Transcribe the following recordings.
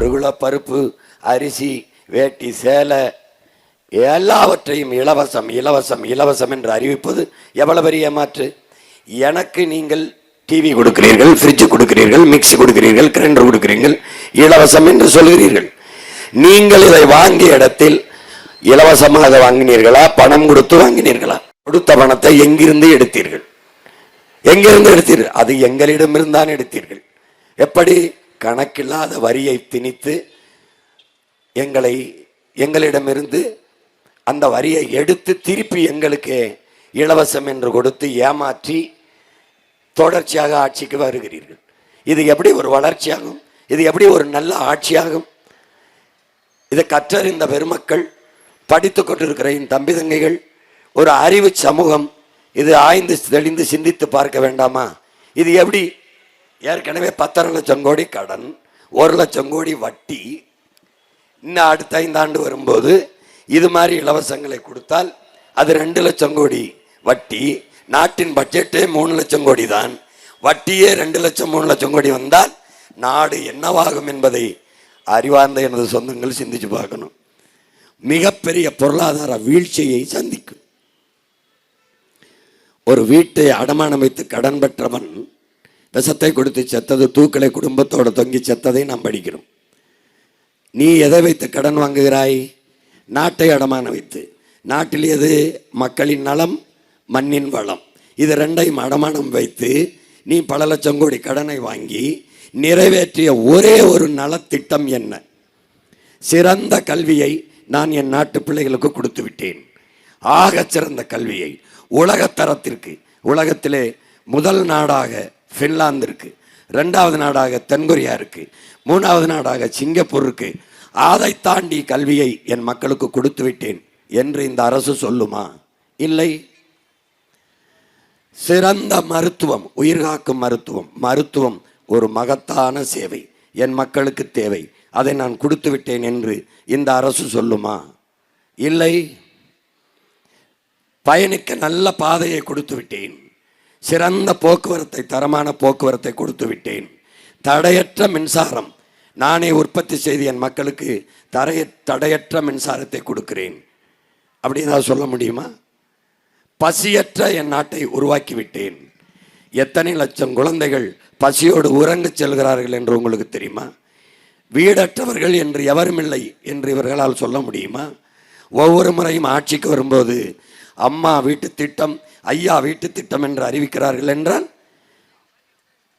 1 kilo பருப்பு, அரிசி, வேட்டி, சேலை எல்லாவற்றையும் இலவசம் இலவசம் இலவசம் என்று அறிவிப்பது எவ்வளவு பெரிய ஏமாற்று. எனக்கு நீங்கள் டிவி கொடுக்கிறீர்கள், ஃப்ரிட்ஜ் கொடுக்கிறீர்கள், மிக்சி கொடுக்கிறீர்கள், கிரைண்டர் கொடுக்கிறீர்கள், இலவசம் என்று சொல்கிறீர்கள். நீங்கள் இதை வாங்கிய இடத்தில் இலவசமாக வாங்கினீர்களா, பணம் கொடுத்து வாங்கினீர்களா? கொடுத்த பணத்தை எங்கிருந்து எடுத்தீர்கள்? எங்கிருந்து எடுத்தீர்கள்? அது எங்களிடமிருந்தான் எடுத்தீர்கள். எப்படி? கணக்கில்லாத வரியை திணித்து எங்களிடமிருந்து அந்த வரியை எடுத்து திருப்பி எங்களுக்கு இலவசம் என்று கொடுத்து ஏமாற்றி தொடர்ச்சியாக ஆட்சிக்கு வருகிறீர்கள். இது எப்படி ஒரு வளர்ச்சியாகும்? இது எப்படி ஒரு நல்ல ஆட்சியாகும்? இதை கற்றறிந்த பெருமக்கள், படித்து கொண்டிருக்கிற என் தம்பி தங்கைகள், ஒரு அறிவு சமூகம் இது ஆய்ந்து தெளிந்து சிந்தித்து பார்க்க வேண்டாமா? இது எப்படி? ஏற்கனவே 10 லட்சம் கோடி கடன், 1 லட்சம் கோடி வட்டி. இன்னும் அடுத்த 5 ஆண்டு வரும்போது இது மாதிரி இலவசங்களை கொடுத்தால் அது 2 லட்சம் கோடி வட்டி. நாட்டின் பட்ஜெட்டே 3 லட்சம் கோடி தான். வட்டியே 2 லட்சம் 3 லட்சம் கோடி வந்தால் நாடு என்னவாகும் என்பதை அறிவார்ந்த எனது சொந்தங்கள் சிந்திச்சு பார்க்கணும். மிகப்பெரிய பொருளாதார வீழ்ச்சியை சந்திக்கும். ஒரு வீட்டை அடமானம் வைத்து கடன் பெற்றவன் விஷத்தை கொடுத்து செத்தது, தூக்கலை குடும்பத்தோட தொங்கி செத்ததை நாம் படிக்கிறோம். நீ எதை வைத்து கடன் வாங்குகிறாய்? நாட்டை அடமானம் வைத்து. நாட்டில் எது? மக்களின் நலம், மண்ணின் வளம். இது 2ஐயும் அடமானம் வைத்து நீ பல லட்சம் கோடி கடனை வாங்கி நிறைவேற்றிய ஒரே ஒரு நலத்திட்டம் என்ன? சிறந்த கல்வியை நான் என் நாட்டு பிள்ளைகளுக்கு கொடுத்து விட்டேன். ஆக சிறந்த கல்வியை உலகத்தரத்திற்கு. உலகத்திலே முதல் நாடாக ஃபின்லாந்து இருக்கு, 2வது நாடாக தென்கொரியா இருக்கு, 3வது நாடாக சிங்கப்பூர் இருக்கு. அதை தாண்டி கல்வியை என் மக்களுக்கு கொடுத்து விட்டேன் என்று இந்த அரசு சொல்லுமா? இல்லை. சிறந்த மருத்துவம், உயிர்காக்கும் மருத்துவம் ஒரு மகத்தான சேவை, என் மக்களுக்கு தேவை, அதை நான் கொடுத்து விட்டேன் என்று இந்த அரசு சொல்லுமா? இல்லை. பயணிக்க நல்ல பாதையை கொடுத்து விட்டேன், சிறந்த போக்குவரத்தை, தரமான போக்குவரத்தை கொடுத்து விட்டேன், தடையற்ற மின்சாரம் நானே உற்பத்தி செய்து என் மக்களுக்கு தடையற்ற மின்சாரத்தை கொடுக்கிறேன் அப்படின்னு நான் சொல்ல முடியுமா? பசியற்ற என் நாட்டை உருவாக்கி விட்டேன். எத்தனை லட்சம் குழந்தைகள் பசியோடு உறங்கச் செல்கிறார்கள் என்று உங்களுக்கு தெரியுமா? வீடற்றவர்கள் என்று எவரும் இல்லை என்று இவர்களால் சொல்ல முடியுமா? ஒவ்வொரு முறையும் ஆட்சிக்கு வரும்போது அம்மா வீட்டு திட்டம், ஐயா வீட்டு திட்டம் என்று அறிவிக்கிறார்கள் என்றால்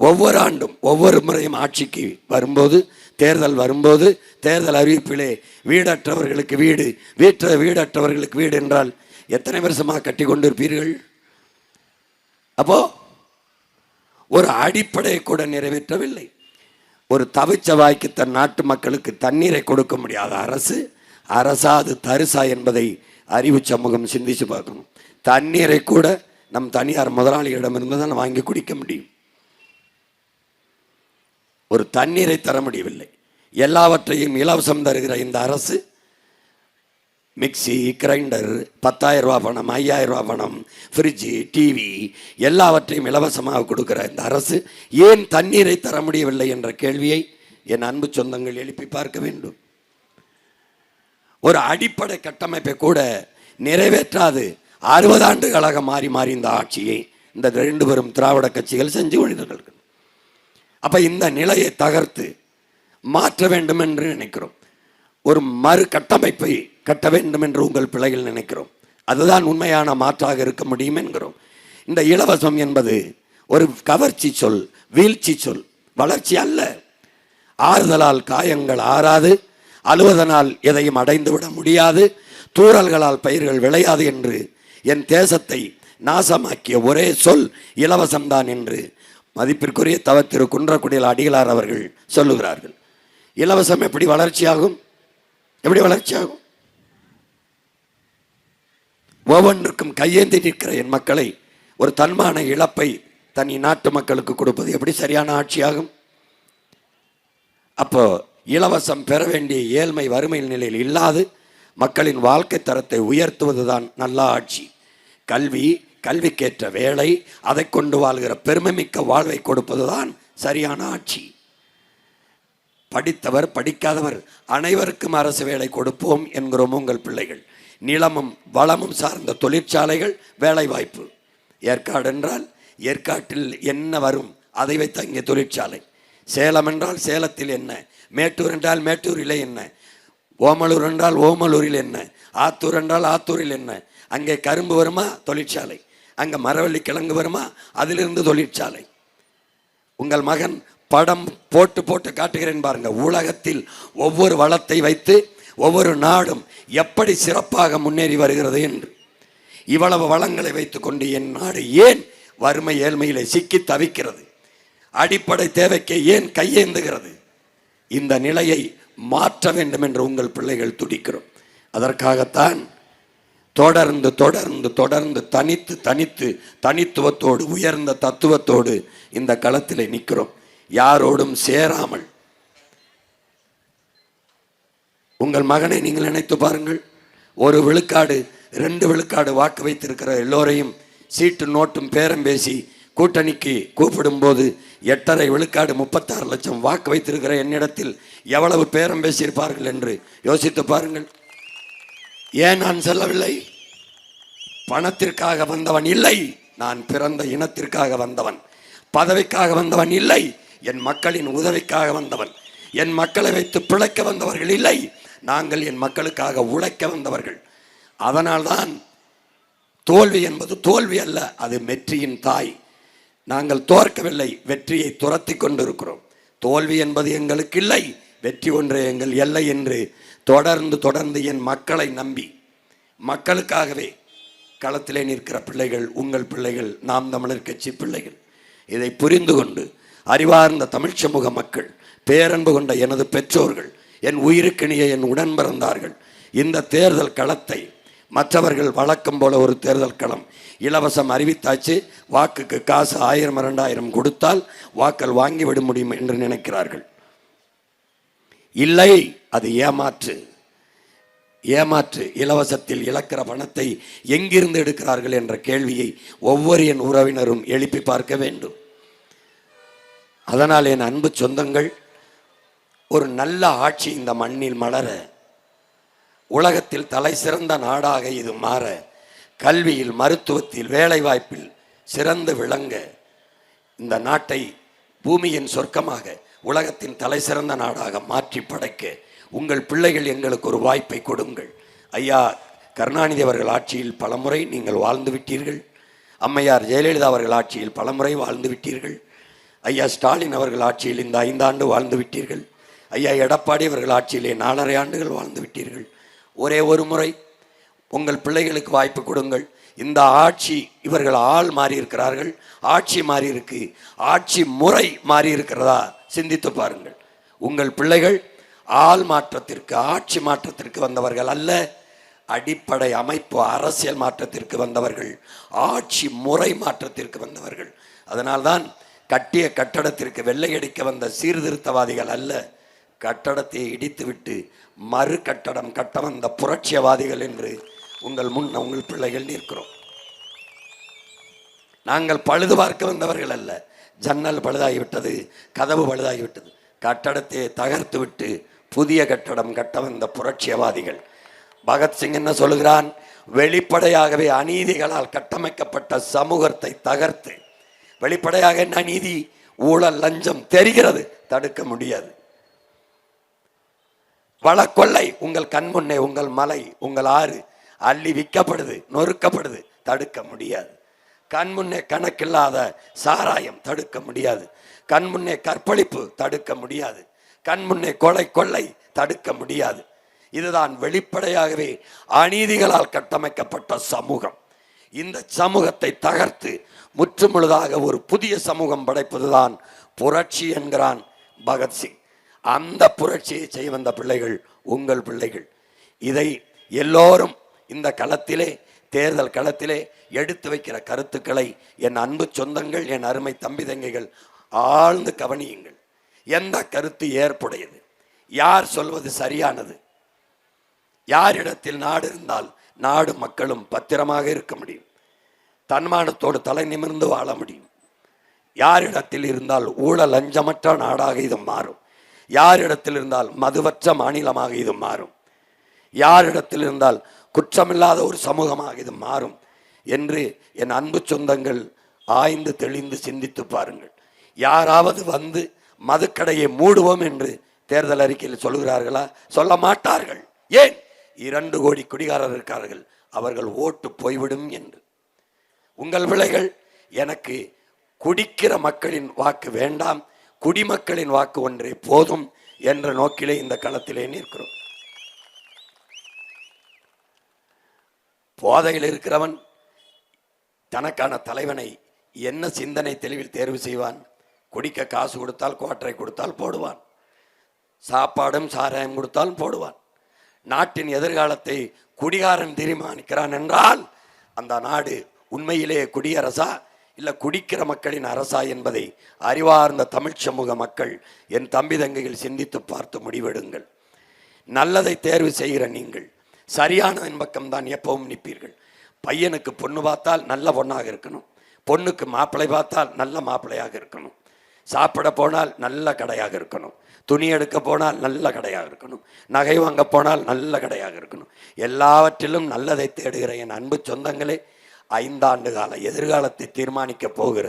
ஒவ்வொரு ஆண்டும் ஒவ்வொரு முறையும் ஆட்சிக்கு வரும்போது, தேர்தல் வரும்போது, தேர்தல் அறிவிப்பிலே வீடற்றவர்களுக்கு வீடு, வீடற்றவர்களுக்கு வீடு என்றால் எத்தனை வருஷமாக கட்டி கொண்டிருப்பீர்கள்? அப்போ ஒரு அடிப்படையை கூட நிறைவேற்றவில்லை. ஒரு தவிச்ச வாய்க்கு தன் நாட்டு மக்களுக்கு தண்ணீரை கொடுக்க முடியாத அரசு அரசாது தரிசா என்பதை அறிவு சமூகம் சிந்திச்சு பார்க்கணும். தண்ணீரை கூட நம் தனியார் முதலாளிகளிடமிருந்து தான் வாங்கி குடிக்க முடியும். ஒரு தண்ணீரை தர முடியவில்லை. எல்லாவற்றையும் இலவசம் தருகிற இந்த அரசு மிக்சி, கிரைண்டர், 10,000 ரூபா பணம், 5,000 ரூபா பணம், ஃப்ரிட்ஜு, டிவி எல்லாவற்றையும் இலவசமாக கொடுக்கிற இந்த அரசு ஏன் தண்ணீரை தர முடியவில்லை என்ற கேள்வியை என் அன்பு சொந்தங்கள் எழுப்பி பார்க்க வேண்டும். ஒரு அடிப்படை கட்டமைப்பை கூட நிறைவேற்றாது 60 ஆண்டுகளாக மாறி மாறி இந்த ஆட்சியை இந்த 2 பெரும் திராவிட கட்சிகள் செஞ்சு கொண்டிருக்கிறார்கள். அப்போ இந்த நிலையை தகர்த்து மாற்ற வேண்டும் என்று நினைக்கிறோம். ஒரு மறு கட்டமைப்பை கட்ட வேண்டும் என்று உங்கள் பிள்ளைகள் நினைக்கிறோம். அதுதான் உண்மையான மாற்றாக இருக்க முடியும் என்கிறோம். இந்த இலவசம் என்பது ஒரு கவர்ச்சி சொல், வீழ்ச்சி சொல், வளர்ச்சி அல்ல. ஆறுதலால் காயங்கள் ஆறாது, அழுவதனால் எதையும் அடைந்து விட முடியாது, தூறல்களால் பயிர்கள் விளையாது என்று என் தேசத்தை நாசமாக்கிய ஒரே சொல் இலவசம்தான் என்று மதிப்பிற்குரிய திரு குன்றக்குடியில் அடிகளார் அவர்கள் சொல்லுகிறார்கள். இலவசம் எப்படி வளர்ச்சியாகும்? எப்படி வளர்ச்சியாகும்? ஒவ்வொன்றுக்கும் கையேந்தி நிற்கிற என் மக்களை ஒரு தன்மான இழப்பை தனி நாட்டு மக்களுக்கு கொடுப்பது எப்படி சரியான ஆட்சியாகும்? அப்போ இலவசம் பெற வேண்டிய ஏழ்மை வறுமை நிலையில் இல்லாது மக்களின் வாழ்க்கை தரத்தை உயர்த்துவதுதான் நல்ல ஆட்சி. கல்வி, கல்விக்கேற்ற வேலை, அதை கொண்டு வாழ்கிற பெருமைமிக்க வாழ்வை கொடுப்பதுதான் சரியான ஆட்சி. படித்தவர் படிக்காதவர் அனைவருக்கும் அரசு வேலை கொடுப்போம் என்கிறோம் உங்கள் பிள்ளைகள். நிலமும் வளமும் சார்ந்த தொழிற்சாலைகள், வேலை வாய்ப்பு. ஏற்காடு என்றால் ஏற்காட்டில் என்ன வரும் அதை வைத்து அங்கே தொழிற்சாலை. சேலம் என்றால் சேலத்தில் என்ன, மேட்டூர் என்றால் மேட்டூரில் என்ன, ஓமலூர் என்றால் ஓமலூரில் என்ன, ஆத்தூர் என்றால் ஆத்தூரில் என்ன. அங்கே கரும்பு வருமா, தொழிற்சாலை. அங்கே மரவள்ளி கிழங்கு வருமா, அதிலிருந்து தொழிற்சாலை. உங்கள் மகன் படம் போட்டு போட்டு காட்டுகிறேன் பாருங்க. உலகத்தில் ஒவ்வொரு வளத்தை வைத்து ஒவ்வொரு நாடும் எப்படி சிறப்பாக முன்னேறி வருகிறது என்று. இவ்வளவு வளங்களை வைத்துக் கொண்டு என் நாடு ஏன் வறுமை ஏழ்மையிலே சிக்கி தவிக்கிறது? அடிப்படை தேவைக்கு ஏன் கையேந்துகிறது? இந்த நிலையை மாற்ற வேண்டும் என்று உங்கள் பிள்ளைகள் துடிக்கிறோம். அதற்காகத்தான் தொடர்ந்து தொடர்ந்து தொடர்ந்து தனித்து தனித்து தனித்துவத்தோடு உயர்ந்த தத்துவத்தோடு இந்த களத்திலே நிற்கிறோம். யாரோடும் சேராமல். உங்கள் மகனை நீங்கள் நினைத்து பாருங்கள். 1 விழுக்காடு 2 விழுக்காடு வாக்கு வைத்திருக்கிற எல்லோரையும் சீட்டு நோட்டும் பேரம் பேசி கூட்டணிக்கு கூப்பிடும் போது 8.5 விழுக்காடு 36 லட்சம் வாக்கு வைத்திருக்கிற என்னிடத்தில் எவ்வளவு பேரம் பேசியிருப்பார்கள் என்று யோசித்து பாருங்கள். ஏன் நான் சொல்லவில்லை? பணத்திற்காக வந்தவன் இல்லை, நான் பிறந்த இனத்திற்காக வந்தவன். பதவிக்காக வந்தவன் இல்லை, என் மக்களின் உதவிக்காக வந்தவன். என் மக்களை வைத்து பிழைக்க வந்தவர்கள் இல்லை, நாங்கள் என் மக்களுக்காக உழைக்க வந்தவர்கள். அதனால்தான் தோல்வி என்பது தோல்வி அல்ல, அது வெற்றியின் தாய். நாங்கள் தோற்கவில்லை, வெற்றியை துரத்தி கொண்டிருக்கிறோம். தோல்வி என்பது எங்களுக்கு இல்லை, வெற்றி ஒன்றே எங்கள் எல்லை என்று தொடர்ந்து தொடர்ந்து என் மக்களை நம்பி மக்களுக்காகவே களத்திலே நிற்கிற பிள்ளைகள் உங்கள் பிள்ளைகள், நாம் தமிழர் கட்சி பிள்ளைகள். இதை புரிந்து கொண்டு அறிவார்ந்த தமிழ் சமூக மக்கள், பேரன்பு கொண்ட எனது பெற்றோர்கள், என் உயிருக்கினிய என் உடன் பிறந்தார்கள், இந்த தேர்தல் களத்தை மற்றவர்கள் வழக்கம் போல ஒரு தேர்தல் களம் இலவசம் அறிவித்தாச்சு, வாக்குக்கு காசு 1000 2000 கொடுத்தால் வாக்கள் வாங்கிவிட முடியும் என்று நினைக்கிறார்கள். இல்லை, அது ஏமாற்று. ஏமாற்று. இலவசத்தில் இழக்கிற பணத்தை எங்கிருந்து எடுக்கிறார்கள் என்ற கேள்வியை ஒவ்வொரு என் உறவினரும் எழுப்பி பார்க்க வேண்டும். அதனால் என் அன்பு சொந்தங்கள், ஒரு நல்ல ஆட்சி இந்த மண்ணில் மலர, உலகத்தில் தலை சிறந்த நாடாக இது மாற, கல்வியில், மருத்துவத்தில், வேலைவாய்ப்பில் சிறந்து விளங்க, இந்த நாட்டை பூமியின் சொர்க்கமாக உலகத்தின் தலை சிறந்த நாடாக மாற்றி படைக்க உங்கள் பிள்ளைகள் எங்களுக்கு ஒரு வாய்ப்பை கொடுங்கள். ஐயா கருணாநிதி அவர்கள் ஆட்சியில் பலமுறை நீங்கள் வாழ்ந்து விட்டீர்கள். அம்மையார் ஜெயலலிதா அவர்கள் ஆட்சியில் பலமுறை வாழ்ந்து விட்டீர்கள். ஐயா ஸ்டாலின் அவர்கள் ஆட்சியில் இந்த 5 ஆண்டு வாழ்ந்து விட்டீர்கள். ஐயா எடப்பாடி அவர்கள் ஆட்சியிலே 4.5 ஆண்டுகள் வாழ்ந்து விட்டீர்கள். ஒரே ஒரு முறை உங்கள் பிள்ளைகளுக்கு வாய்ப்பு கொடுங்கள். இந்த ஆட்சி, இவர்கள் ஆள் மாறி இருக்கிறார்கள், ஆட்சி மாறி இருக்கு, ஆட்சி முறை மாறி இருக்கிறதா சிந்தித்து பாருங்கள். உங்கள் பிள்ளைகள் ஆள் மாற்றத்திற்கு, ஆட்சி மாற்றத்திற்கு வந்தவர்கள் அல்ல, அடிப்படை அமைப்பு அரசியல் மாற்றத்திற்கு வந்தவர்கள், ஆட்சி முறை மாற்றத்திற்கு வந்தவர்கள். அதனால்தான் கட்டிய கட்டடத்திற்கு வெள்ளையடிக்க வந்த சீர்திருத்தவாதிகள் அல்ல, கட்டடத்தை இடித்துவிட்டு மறு கட்டடம் கட்ட வந்த புரட்சியவாதிகள் என்று உங்கள் முன் உங்கள் பிள்ளைகள் நிற்கிறோம். நாங்கள் பழுது பார்க்க வந்தவர்கள் அல்ல. ஜன்னல் பழுதாகிவிட்டது, கதவு பழுதாகிவிட்டது, கட்டடத்தை தகர்த்து விட்டு புதிய கட்டடம் கட்ட வந்த புரட்சியவாதிகள். பகத்சிங் என்ன சொல்கிறான்? வெளிப்படையாகவே அநீதிகளால் கட்டமைக்கப்பட்ட சமூகத்தை தகர்த்து, வெளிப்படையாக என்ன நீதி, ஊழல், லஞ்சம் தெரிகிறது, தடுக்க முடியாது. வளக்கொள்ளை உங்கள் கண்முன்னே, உங்கள் மலை, உங்கள் ஆறு அள்ளி விற்கப்படுது, நொறுக்கப்படுது, தடுக்க முடியாது. கண்முன்னே கணக்கில்லாத சாராயம், தடுக்க முடியாது. கண்முன்னே கற்பழிப்பு, தடுக்க முடியாது. கண்முன்னே கொலை, கொள்ளை, தடுக்க முடியாது. இதுதான் வெளிப்படையாகவே அநீதிகளால் கட்டமைக்கப்பட்ட சமூகம். இந்த சமூகத்தை தகர்த்து முற்றுமுழுதாக ஒரு புதிய சமூகம் படைப்பதுதான் புரட்சி என்கிறான் பகத்சிங். அந்த புரட்சியை செய்ய வந்த பிள்ளைகள் உங்கள் பிள்ளைகள். இதை எல்லோரும் இந்த களத்திலே, தேர்தல் களத்திலே எடுத்து வைக்கிற கருத்துக்களை என் அன்பு சொந்தங்கள், என் அருமை தம்பி தங்கைகள் ஆழ்ந்து கவனியுங்கள். எந்த கருத்து ஏற்புடையது, யார் சொல்வது சரியானது, யாரிடத்தில் நாடு இருந்தால் நாடு மக்களும் பத்திரமாக இருக்க முடியும், தன்மானத்தோடு தலை நிமிர்ந்து வாழ முடியும், யாரிடத்தில் இருந்தால் ஊழல் லஞ்சமற்ற நாடாக இது மாறும், யாரிடத்தில் இருந்தால் மதுவற்ற மாநிலமாக இது மாறும், யாரிடத்தில் இருந்தால் குற்றமில்லாத ஒரு சமூகமாக இது மாறும் என்று என் அன்பு சொந்தங்கள் ஆய்ந்து தெளிந்து சிந்தித்து பாருங்கள். யாராவது வந்து மதுக்கடையை மூடுவோம் என்று தேர்தல் அறிக்கையில் சொல்கிறார்களா? சொல்ல மாட்டார்கள். ஏன்? 2 கோடி குடிகாரர் இருக்கார்கள், அவர்கள் ஓட்டு போய்விடும் என்று. உங்கள் பிள்ளைகள் எனக்கு குடிக்கிற மக்களின் வாக்கு வேண்டாம், குடிமக்களின் வாக்கு ஒன்றே போதும் என்ற நோக்கிலே இந்த களத்திலே நிற்கிறோம். போதையில் இருக்கிறவன் தனக்கான தலைவனை என்ன சிந்தனை தெளிவில் தேர்வு செய்வான்? குடிக்க காசு கொடுத்தால், கோட்டரை கொடுத்தால் போடுவான், சாப்பாடும் சாராயம் கொடுத்தாலும் போடுவான். நாட்டின் எதிர்காலத்தை குடிகாரன் தீர்மானிக்கிறான் என்றால் அந்த நாடு உண்மையிலே குடியரசா இல்லை குடிக்கிற மக்களின் அரசா என்பதை அறிவார்ந்த தமிழ் சமூக மக்கள், என் தம்பி தங்கைகள் சிந்தித்து பார்த்து முடிவெடுங்கள். நல்லதை தேர்வு செய்கிற நீங்கள் சரியானதன் பக்கம்தான் எப்பவும் நிற்பீர்கள். பையனுக்கு பொண்ணு பார்த்தால் நல்ல பொண்ணாக இருக்கணும், பொண்ணுக்கு மாப்பிள்ளை பார்த்தால் நல்ல மாப்பிள்ளையாக இருக்கணும், சாப்பிட போனால் நல்ல கடையாக இருக்கணும், துணி எடுக்க போனால் நல்ல கடையாக இருக்கணும், நகை வாங்க போனால் நல்ல கடையாக இருக்கணும். எல்லாவற்றிலும் நல்லதை தேடுகிற என் அன்பு சொந்தங்களே, 5 ஆண்டு கால எதிர்காலத்தை தீர்மானிக்க போகிற,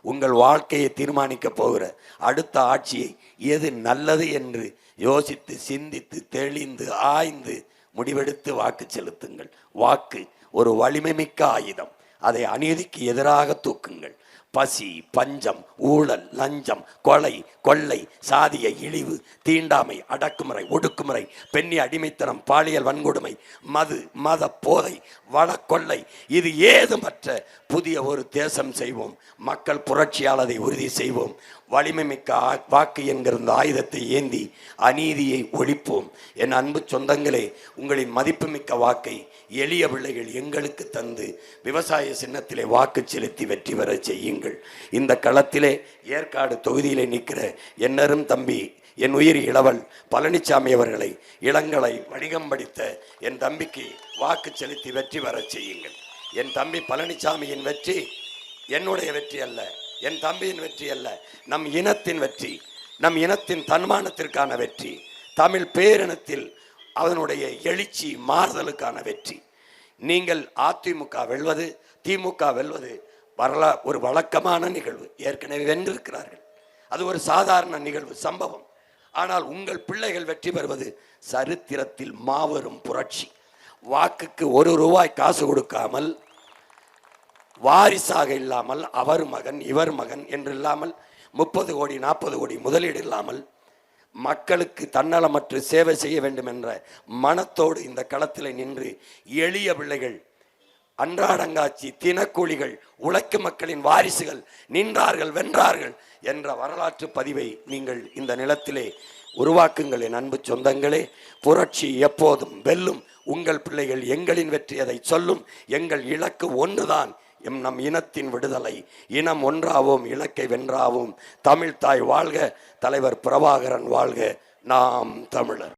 உங்கள் வாழ்க்கையை தீர்மானிக்க போகிற அடுத்த ஆட்சியை எது நல்லது என்று யோசித்து சிந்தித்து தெளிந்து ஆய்ந்து முடிவெடுத்து வாக்கு செலுத்துங்கள். வாக்கு ஒரு வலிமை மிக்க ஆயுதம், அதை அநீதிக்கு எதிராக தூக்குங்கள். பசி, பஞ்சம், ஊழல், லஞ்சம், கொலை, கொள்ளை, சாதிய இழிவு, தீண்டாமை, அடக்குமுறை, ஒடுக்குமுறை, பெண்ணி அடிமைத்தனம், பாலியல் வன்கொடுமை, மது, மத போதை, வளக்கொள்ளை, இது ஏதுமற்ற புதிய ஒரு தேசம் செய்வோம். மக்கள் புரட்சியால் அதை உறுதி செய்வோம். வலிமை மிக்க வாக்கு என்கிற ஆயுதத்தை ஏந்தி அநீதியை ஒழிப்போம். என் அன்பு சொந்தங்களே, உங்களின் மதிப்புமிக்க வாக்கை எளிய பிள்ளைகள் எங்களுக்கு தந்து விவசாய சின்னத்திலே வாக்கு செலுத்தி வெற்றி பெற செய்யுங்கள். இந்த களத்திலே ஏற்காடு தொகுதியிலே நிற்கிற என்னரும் தம்பி, என் உயிர் இளவல் பழனிசாமி அவர்களை, இளங்கலை வணிகம் படித்த என் தம்பிக்கு வாக்கு செலுத்தி வெற்றி பெற செய்யுங்கள். என் தம்பி பழனிசாமியின் வெற்றி என்னுடைய வெற்றி அல்ல, என் தம்பியின் வெற்றி அல்ல, நம் இனத்தின் வெற்றி, நம் இனத்தின் தன்மானத்திற்கான வெற்றி, தமிழ் பேரினத்தில் அதனுடைய எழுச்சி மாறுதலுக்கான வெற்றி. நீங்கள் அதிமுக வெல்வது, திமுக வெல்வது ஒரு வழக்கமான நிகழ்வு, ஏற்கனவே வென்றிருக்கிறார்கள், அது ஒரு சாதாரண நிகழ்வு, சம்பவம். ஆனால் உங்கள் பிள்ளைகள் வெற்றி பெறுவது சரித்திரத்தில் மாபெரும் புரட்சி. வாக்குக்கு 1 ரூபாய் காசு கொடுக்காமல், வாரிசாக இல்லாமல், அவர் மகன் இவர் மகன் என்று இல்லாமல், 30 கோடி 40 கோடி முதலீடு இல்லாமல், மக்களுக்கு தன்னலமற்று சேவை செய்ய வேண்டும் என்ற மனத்தோடு இந்த களத்தில் நின்று எளிய பிள்ளைகள், அன்றாடங்காட்சி, தினக்கூலிகள், உழைக்கும் மக்களின் வாரிசுகள் நின்றார்கள், வென்றார்கள் என்ற வரலாற்று பதிவை நீங்கள் இந்த நிலத்திலே உருவாக்குங்கள். என் அன்பு சொந்தங்களே, புரட்சி எப்போதும் வெல்லும். உங்கள் பிள்ளைகள் எங்களின் வெற்றி அதை சொல்லும். எங்கள் இலக்கு ஒன்றுதான், நம் இனத்தின் விடுதலை. இனம் ஒன்றாவோம், இலக்கை வென்றாவோம். தமிழ் தாய் வாழ்க, தலைவர் பிரபாகரன் வாழ்க, நாம் தமிழர்.